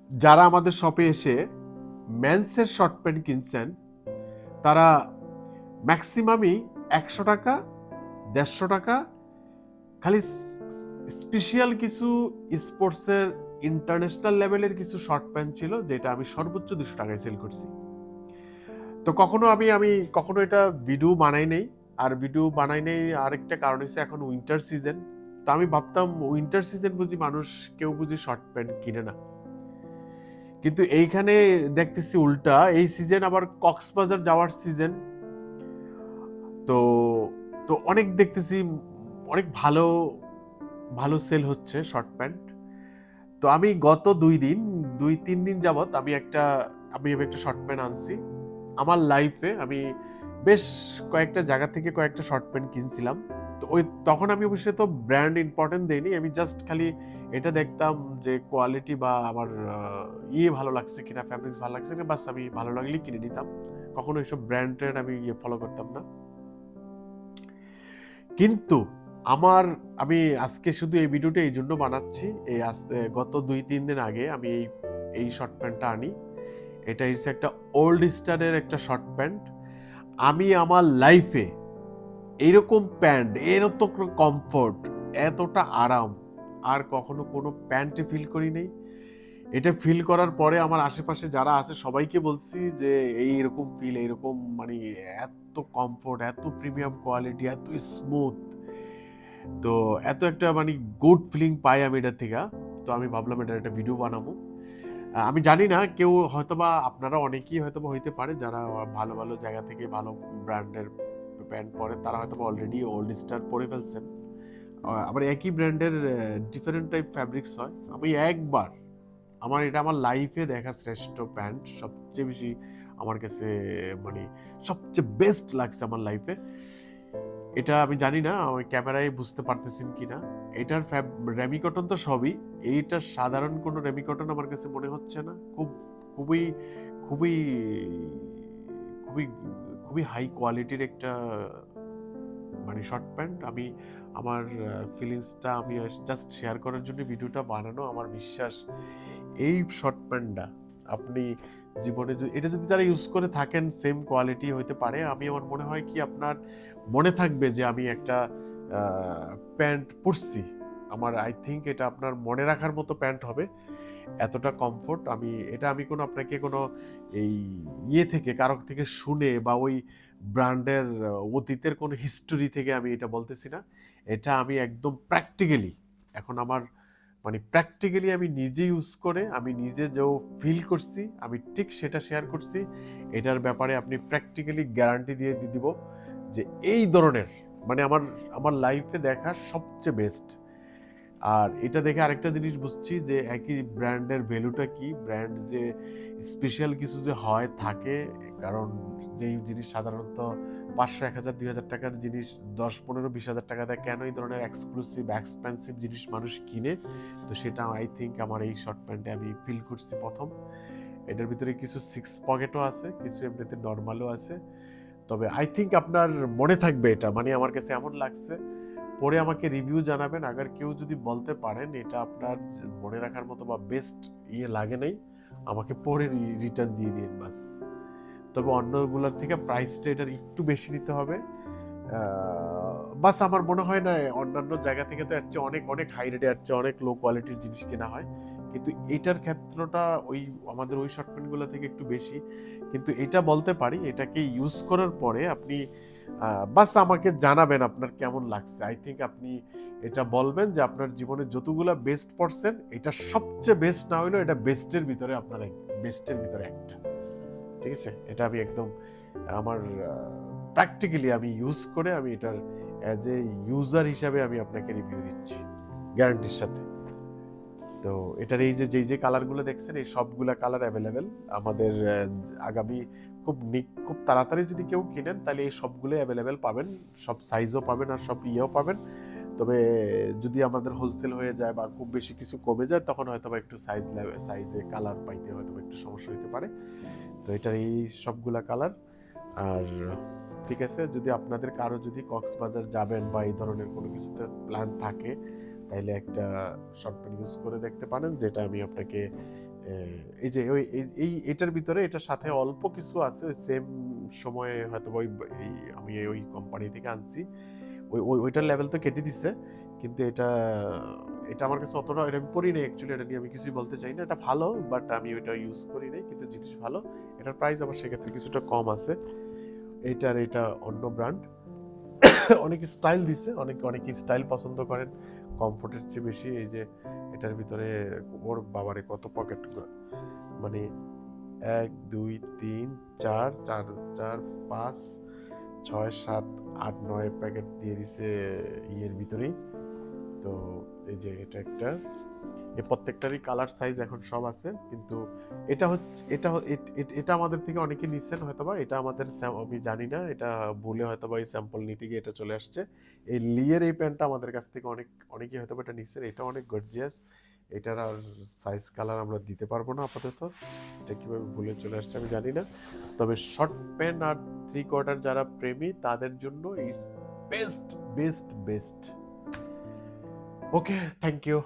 যারা আমাদের শপে এসে মেন্সের শর্ট প্যান্ট কিনছেন তারা ম্যাক্সিমামই ১০০ টাকা, ১৫০ টাকা, খালি স্পেশাল কিছু স্পোর্টসের ইন্টারন্যাশনাল লেভেলের কিছু শর্ট প্যান্ট ছিল যেটা আমি সর্বোচ্চ ২০০ টাকায় সেল করছি। তো কখনো আমি আমি কখনো এটা ভিডিও বানাই নাই। আর ভিডিও বানাই নাই আরেকটা কারণ হচ্ছে এখন উইন্টার সিজন। তো আমি ভাবতাম উইন্টার সিজন বুঝি মানুষ কেউ বুঝি শর্ট প্যান্ট কিনে না। কিন্তু এইখানে দেখতেছি উল্টা, এই সিজন আবার কক্সবাজার যাওয়ার সিজন। তো তো অনেক দেখতেছি অনেক ভালো ভালো সেল হচ্ছে শর্ট প্যান্ট। তো আমি গত ২-৩ দিন যাবত আমি একটা শর্ট প্যান্ট আনছি। আমার লাইফে আমি বেশ কয়েকটা জায়গা থেকে কয়েকটা শর্ট প্যান্ট কিনছিলাম। তো তখন আমি অবশ্যই তো ব্র্যান্ড ইম্পর্টেন্ট দেইনি। আমি জাস্ট খালি এটা দেখতাম যে কোয়ালিটি বা আমার ভালো লাগছে কিনা, ফ্যাব্রিক্স ভালো লাগছে কিনা, বাস আমি ভালো লাগলেই কিনে নিতাম। কখনো এইসব ব্র্যান্ড ট্রেন্ড আমি ফলো করতাম না। কিন্তু আমার আমি আজকে শুধু এই ভিডিওটা এই জন্য বানাচ্ছি, গত ২-৩ দিন আগে আমি এই শর্ট প্যান্টটা আনি। এটা হচ্ছে একটা ওল্ড স্টাইলের একটা শর্ট প্যান্ট। আমি আমার লাইফে এইরকম প্যান্ট, এত কমফোর্ট, এতটা আরাম আর কখনো কোনো প্যান্টে ফিল করি নাই। এটা ফিল করার পরে আমার আশেপাশে যারা আছে সবাইকে বলছি যে এইরকম ফিল, এইরকম মানে এত কমফোর্ট, এত প্রিমিয়াম কোয়ালিটি, এত স্মুথ। তো এত একটা মানে গুড ফিলিং পাই আমি এটা থেকে। তো আমি ভাবলাম এটার একটা ভিডিও বানাবো। আমি জানি না, কেউ হয়তোবা আপনারা অনেকেই হয়তোবা হইতে পারে যারা ভালো ভালো জায়গা থেকে ভালো ব্র্যান্ডের প্যান্ট পরেন, তারা হয়তোবা অলরেডি ওল্ড স্টার পরে ফেলছেন। আবার একই ব্র্যান্ডের ডিফারেন্ট টাইপ ফ্যাব্রিক্স হয়। এটা আমার লাইফে দেখা শ্রেষ্ঠ প্যান্ট, সবচেয়ে বেশি আমার কাছে মানে সবচেয়ে বেস্ট লাগছে আমার লাইফে। এটা আমি জানি না আমি ক্যামেরায় বুঝতে পারতেছেন কিনা। এটার রেমি কটন তো সবই, এইটা সাধারণ কোনো রেমি কটন আমার কাছে মনে হচ্ছে না। খুবই খুবই খুবই খুবই হাই কোয়ালিটির একটা মানে শর্ট প্যান্ট। আমি আমার ফিলিংসটা আমি জাস্ট শেয়ার করার জন্য ভিডিওটা বানানো। আমার বিশ্বাস এই শর্ট প্যান্টটা আপনি জীবনে এটা যদি যারা ইউজ করে থাকেন সেম কোয়ালিটি হইতে পারে। আমার মনে হয় কি আপনার মনে থাকবে যে আমি একটা প্যান্ট পরছি। আই থিংক এটা আপনার মনে রাখার মতো প্যান্ট হবে। এতটা কমফোর্ট। আমি কোনো আপনাকে কোনো এই থেকে কারো থেকে শুনে বা ওই ব্র্যান্ডের অতীতের কোনো হিস্টোরি থেকে আমি এটা বলতেছি না। এটা আমি একদম প্র্যাকটিক্যালি এখন আমার মানে প্র্যাকটিক্যালি আমি নিজে ইউজ করে আমি নিজে যে ফিল করছি আমি ঠিক সেটা শেয়ার করছি। এটার ব্যাপারে আপনি প্র্যাকটিক্যালি গ্যারান্টি দিয়ে দিব যে এই ধরনের মানে আমার আমার লাইফে দেখা সবচেয়ে বেস্ট। আর এটা দেখে আরেকটা জিনিস বুঝছি যে একই ব্র্যান্ডের ভ্যালুটা কি, ব্র্যান্ড যে স্পেশাল কিছু যে হয় থাকে। কারণ যেই জিনিস সাধারণত ৫০০, ১০০০, ২০০০ টাকার জিনিস ১০, ১৫, ২০ হাজার টাকা দেয়, কেন এই ধরনের এক্সক্লুসিভ এক্সপেন্সিভ জিনিস মানুষ কিনে। তো সেটা আই থিঙ্ক আমার এই শর্ট প্যান্টে আমি ফিল করছি প্রথম। এটার ভিতরে কিছু সিক্স পকেটও আছে, কিছু এমনিতে নর্মালও আছে। তবে আই থিঙ্ক আপনার মনে থাকবে এটা, মানে আমার কাছে এমন লাগছে। পরে আমাকে রিভিউ জানাবেন। আবার কেউ যদি বলতে পারেন এটা আপনার মনে রাখার মতো বা বেস্ট লাগে নাই, আমাকে পরে রিটার্ন দিয়ে দিন বাস। তবে অন্যগুলোর থেকে প্রাইসটা এটার একটু বেশি নিতে হবে। বাস আমার মনে হয় না অন্যান্য জায়গা থেকে তো এর চেয়ে অনেক অনেক হাই রেটে, এর চেয়ে অনেক লো কোয়ালিটির জিনিস কেনা হয়। কিন্তু এটার ক্ষেত্রটা আমাদের ওই শর্ট প্যান্টগুলো থেকে একটু বেশি। কিন্তু এটা বলতে পারি, এটাকে ইউজ করার পরে আপনি বাস আমাকে জানাবেন আপনার কেমন লাগছে। আই থিঙ্ক আপনি এটা বলবেন যে আপনার জীবনে যতগুলা বেস্ট পড়ছেন এটা সবচেয়ে বেস্ট না হইলেও এটা বেস্টের ভিতরে বেস্টের ভিতরে একটা। ঠিক আছে, এটা আমি একদম আমার প্র্যাকটিক্যালি আমি ইউজ করে আমি এটার অ্যাজ এ ইউজার হিসাবে আমি আপনাকে রিভিউ দিচ্ছি গ্যারান্টির সাথে। তো এটার এই যে যেই যে কালারগুলো দেখছেন এই সবগুলা কালার অ্যাভেলেবেল আমাদের। আগামী খুব তাড়াতাড়ি যদি কেউ কিনেন তাহলে এই সবগুলো অ্যাভেলেবেল পাবেন, সব সাইজও পাবেন আর সব ইয়েও পাবেন। তবে যদি আমাদের হোলসেল হয়ে যায় বা খুব বেশি কিছু কমে যায় তখন হয়তো বা একটু সাইজে কালার পাইতে হয়তো একটু সমস্যা হতে পারে। তো এটার এই সবগুলা কালার। আর ঠিক আছে, যদি আপনাদের কারো যদি কক্সবাজার যাবেন বা এই ধরনের কোনো কিছুতে প্ল্যান থাকে তাইলে একটা শর্ট প্যান্ট ইউজ করে দেখতে পারেন, যেটা আমি আপনাকে এই যে ওই এটার ভিতরে এটার সাথে অল্প কিছু আছে, ওই সেম সময়ে হয়তো ওই আমি ওই কোম্পানি থেকে আনছি, ওইটার লেভেল তো কেটে দিছে, কিন্তু এটা এটা আমার কাছে অতটা, এটা আমি পড়ি নাই অ্যাকচুয়ালি, এটা নিয়ে আমি কিছুই বলতে চাই না। এটা ভালো, বাট আমি ওইটা ইউজ করি নাই, কিন্তু জিনিস ভালো। এটার প্রাইস আবার সেক্ষেত্রে কিছুটা কম আছে। এটা অন্য ব্র্যান্ড। অনেক স্টাইল দিছে, অনেকে স্টাইল পছন্দ করেন কমফোর্টের চেয়ে বেশি। এই যে এটার ভিতরে ওর বাবারে কত পকেট, মানে 1 2 3 4 4 4 5 6 7 8 9 প্যাকেট দিয়ে দিছে ইয়ের ভিতরেই। তো এই যে এটা একটা, এই প্রত্যেকটারই কালার সাইজ এখন সব আছে, কিন্তু এটা হচ্ছে এটা আমাদের থেকে অনেকে নিচ্ছেন হয়তোবা, এটা আমাদের আমি জানি না, এটা ভুলে হয়তোবা এই স্যাম্পল নিতে গিয়ে এটা চলে আসছে। এই লিয়ের এই প্যান্টটা আমাদের কাছ থেকে অনেকেই হয়তোবা এটা নিচ্ছেন, এটা অনেক গর্জিয়াস। এটার আর সাইজ কালার আমরা দিতে পারবো না আপাতত, এটা কিভাবে ভুলে চলে আসছে আমি জানি না। তবে শর্ট প্যান্ট আর 3/4 যারা প্রেমী তাদের জন্য it's best best best. Okay, thank you.